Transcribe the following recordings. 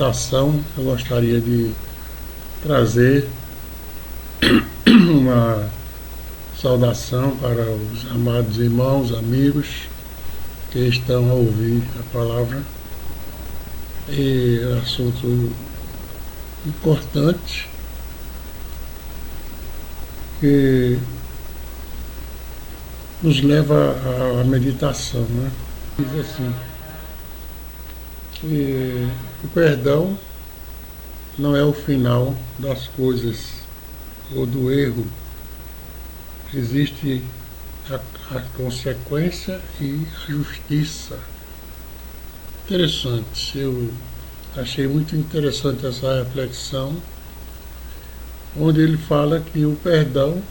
Ação, eu gostaria de trazer uma saudação para os amados irmãos, amigos que estão a ouvir a palavra. E é um assunto importante que nos leva à meditação, né? Diz assim, que o perdão não é o final das coisas ou do erro. Existe a consequência e a justiça. Interessante. Eu achei muito interessante essa reflexão, onde ele fala que o perdão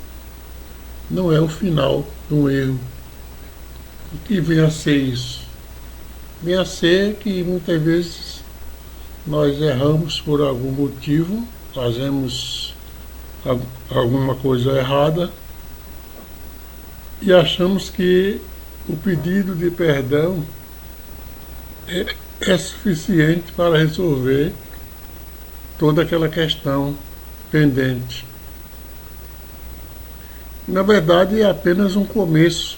não é o final de um erro. O que vem a ser isso? Vem a ser que muitas vezes nós erramos por algum motivo, fazemos alguma coisa errada e achamos que o pedido de perdão é suficiente para resolver toda aquela questão pendente. Na verdade, é apenas um começo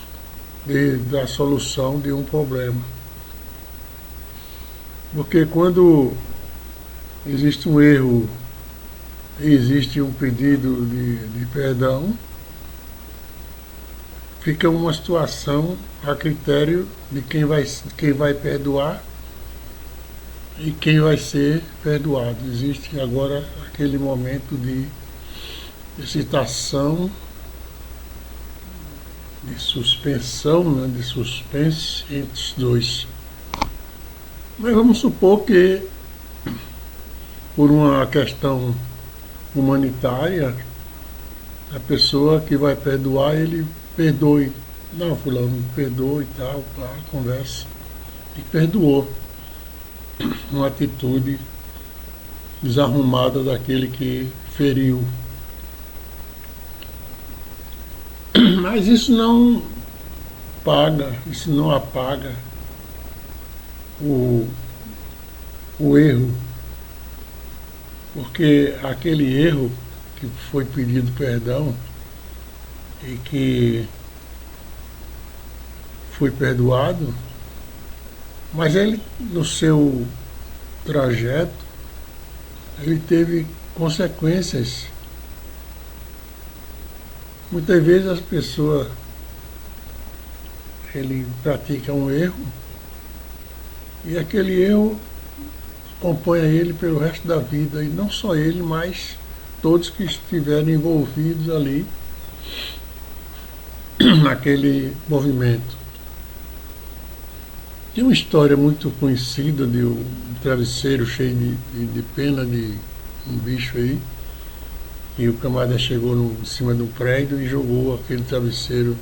da solução de um problema. Porque quando existe um erro e existe um pedido de perdão, fica uma situação a critério de quem vai perdoar e quem vai ser perdoado. Existe agora aquele momento de excitação, de suspensão, né, de suspense entre os dois. Mas vamos supor que, por uma questão humanitária, a pessoa que vai perdoar, ele perdoe. Não, fulano, perdoe e tal, conversa. E perdoou. Uma atitude desarrumada daquele que feriu. Mas isso não paga, isso não apaga o erro, porque aquele erro que foi pedido perdão e que foi perdoado, mas ele, no seu trajeto, ele teve consequências. Muitas vezes as pessoas, ele pratica um erro e aquele erro acompanha ele pelo resto da vida, e não só ele, mas todos que estiverem envolvidos ali naquele movimento. Tem uma história muito conhecida de um travesseiro cheio de pena de um bicho aí, e o camarada chegou em cima de um prédio e jogou aquele travesseiro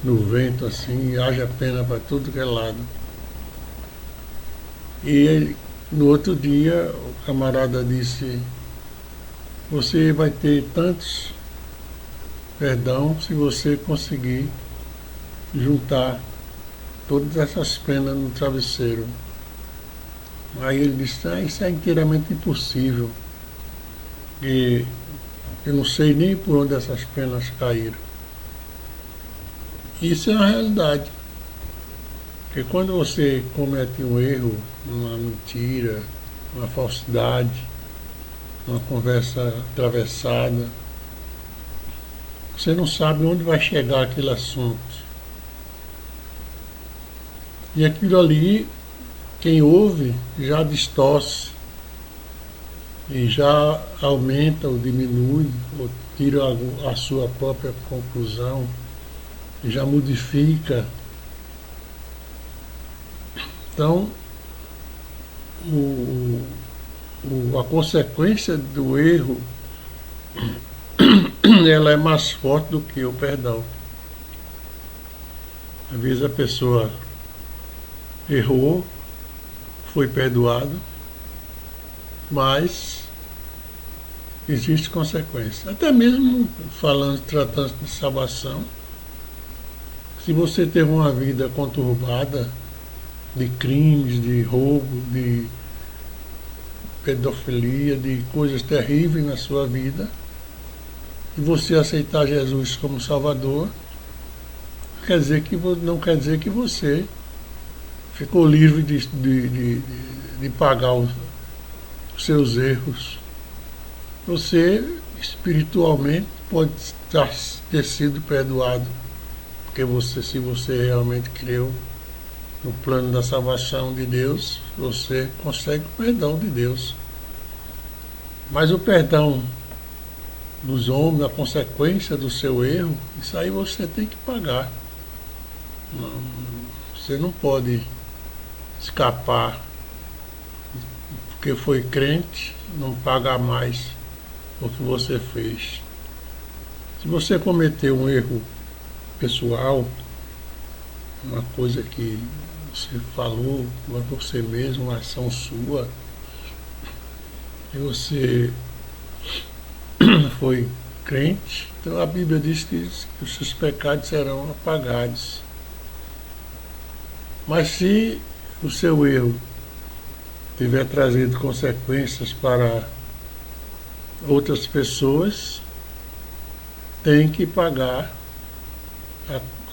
no vento assim, e haja pena para tudo que é lado. E no outro dia o camarada disse: você vai ter tantos perdão se você conseguir juntar todas essas penas no travesseiro. Aí ele disse: isso é inteiramente impossível, e eu não sei nem por onde essas penas caíram. Isso é uma realidade. Porque quando você comete um erro, uma mentira, uma falsidade, uma conversa atravessada, você não sabe onde vai chegar aquele assunto. E aquilo ali, quem ouve já distorce e já aumenta ou diminui, ou tira a sua própria conclusão, e já modifica. Então, a consequência do erro, ela é mais forte do que o perdão. Às vezes a pessoa errou, foi perdoado, mas existe consequência. Até mesmo tratando de salvação, se você teve uma vida conturbada, de crimes, de roubo, pedofilia, de coisas terríveis na sua vida, e você aceitar Jesus como Salvador, não quer dizer que você ficou livre de pagar os seus erros. Você, espiritualmente, pode ter sido perdoado, porque se você realmente creu no plano da salvação de Deus, você consegue o perdão de Deus. Mas o perdão dos homens, a consequência do seu erro, isso aí você tem que pagar. Você não pode escapar, porque foi crente, não pagar mais o que você fez. Se você cometeu um erro pessoal, uma coisa que você falou para você mesmo, uma ação sua, e você foi crente, então a Bíblia diz que os seus pecados serão apagados. Mas se o seu erro tiver trazido consequências para outras pessoas, tem que pagar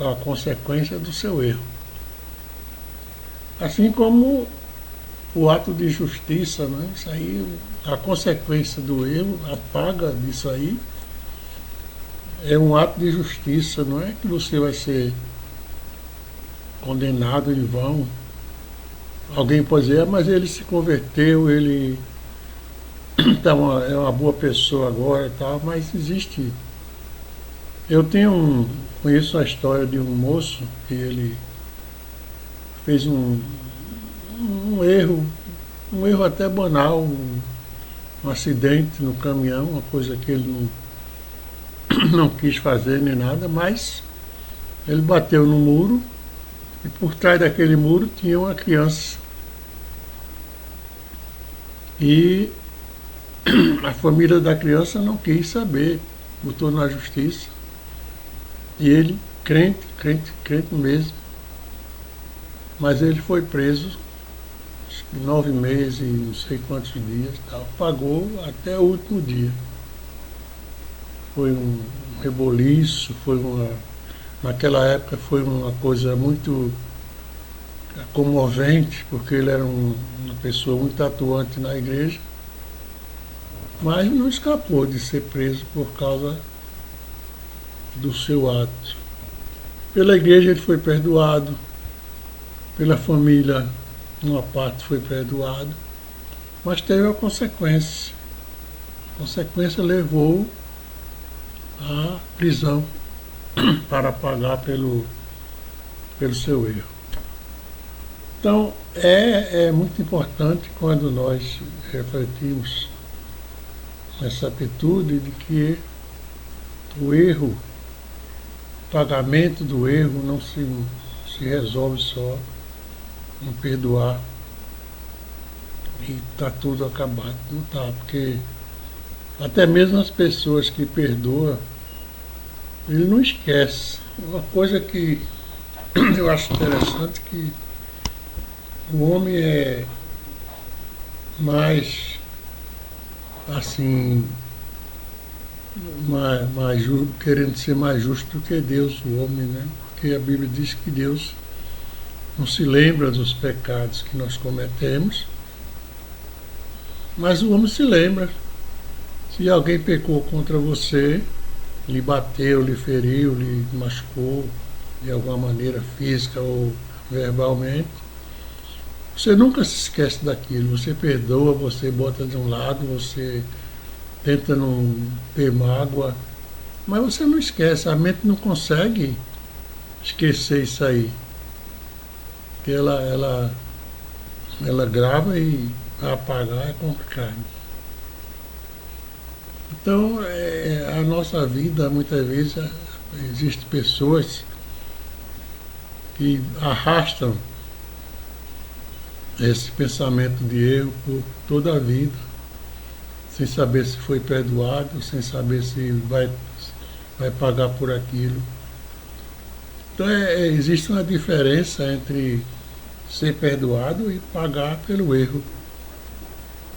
a consequência do seu erro. Assim como o ato de justiça, né? Isso aí, a consequência do erro, a paga disso aí, é um ato de justiça, não é que você vai ser condenado em vão. Alguém pode dizer, mas ele se converteu, ele é uma boa pessoa agora e tal, mas existe. Eu conheço a história de um moço que ele fez um erro até banal, um acidente no caminhão, uma coisa que ele não quis fazer nem nada, mas ele bateu no muro e por trás daquele muro tinha uma criança. E a família da criança não quis saber, botou na justiça. E ele, crente mesmo, mas ele foi preso 9 meses e não sei quantos dias, tal, pagou até o último dia. Foi um reboliço, naquela época foi uma coisa muito comovente, porque ele era uma pessoa muito atuante na igreja, mas não escapou de ser preso por causa do seu ato. Pela igreja ele foi perdoado, pela família uma parte foi perdoada, mas teve a consequência. A consequência levou à prisão para pagar pelo seu erro. Então é muito importante quando nós refletimos nessa atitude de que o erro, o pagamento do erro não se resolve só em perdoar e está tudo acabado. Não está, porque até mesmo as pessoas que perdoam, ele não esquece. Uma coisa que eu acho interessante é que o homem é mais assim, querendo ser mais justo do que Deus, o homem, né? Porque a Bíblia diz que Deus não se lembra dos pecados que nós cometemos, mas o homem se lembra. Se alguém pecou contra você, lhe bateu, lhe feriu, lhe machucou de alguma maneira física ou verbalmente, você nunca se esquece daquilo, você perdoa, você bota de um lado, você tenta não ter mágoa, mas você não esquece, a mente não consegue esquecer isso aí. Porque ela grava e apagar é complicado. Então, a nossa vida, muitas vezes, existem pessoas que arrastam esse pensamento de erro por toda a vida, sem saber se foi perdoado, sem saber se vai pagar por aquilo. Então existe uma diferença entre ser perdoado e pagar pelo erro.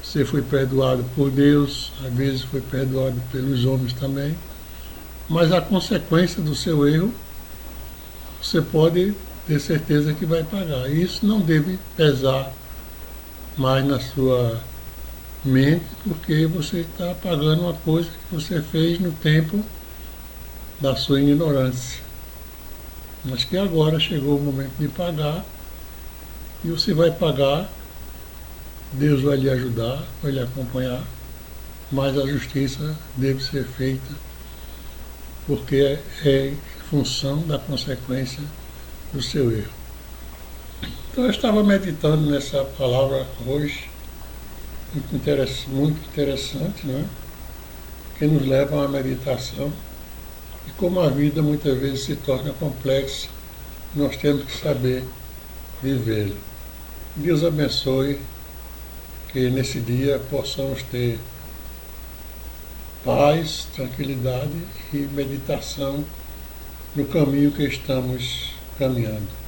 Você foi perdoado por Deus, às vezes foi perdoado pelos homens também, mas a consequência do seu erro, você pode ter certeza que vai pagar. Isso não deve pesar mais na sua mente, porque você está pagando uma coisa que você fez no tempo da sua ignorância. Mas que agora chegou o momento de pagar, e você vai pagar, Deus vai lhe ajudar, vai lhe acompanhar, mas a justiça deve ser feita, porque é em função da consequência do seu erro. Então eu estava meditando nessa palavra hoje, muito interessante, né? Que nos leva a uma meditação, e como a vida muitas vezes se torna complexa, nós temos que saber vivê-la. Deus abençoe, que nesse dia possamos ter paz, tranquilidade e meditação no caminho que estamos caminhando.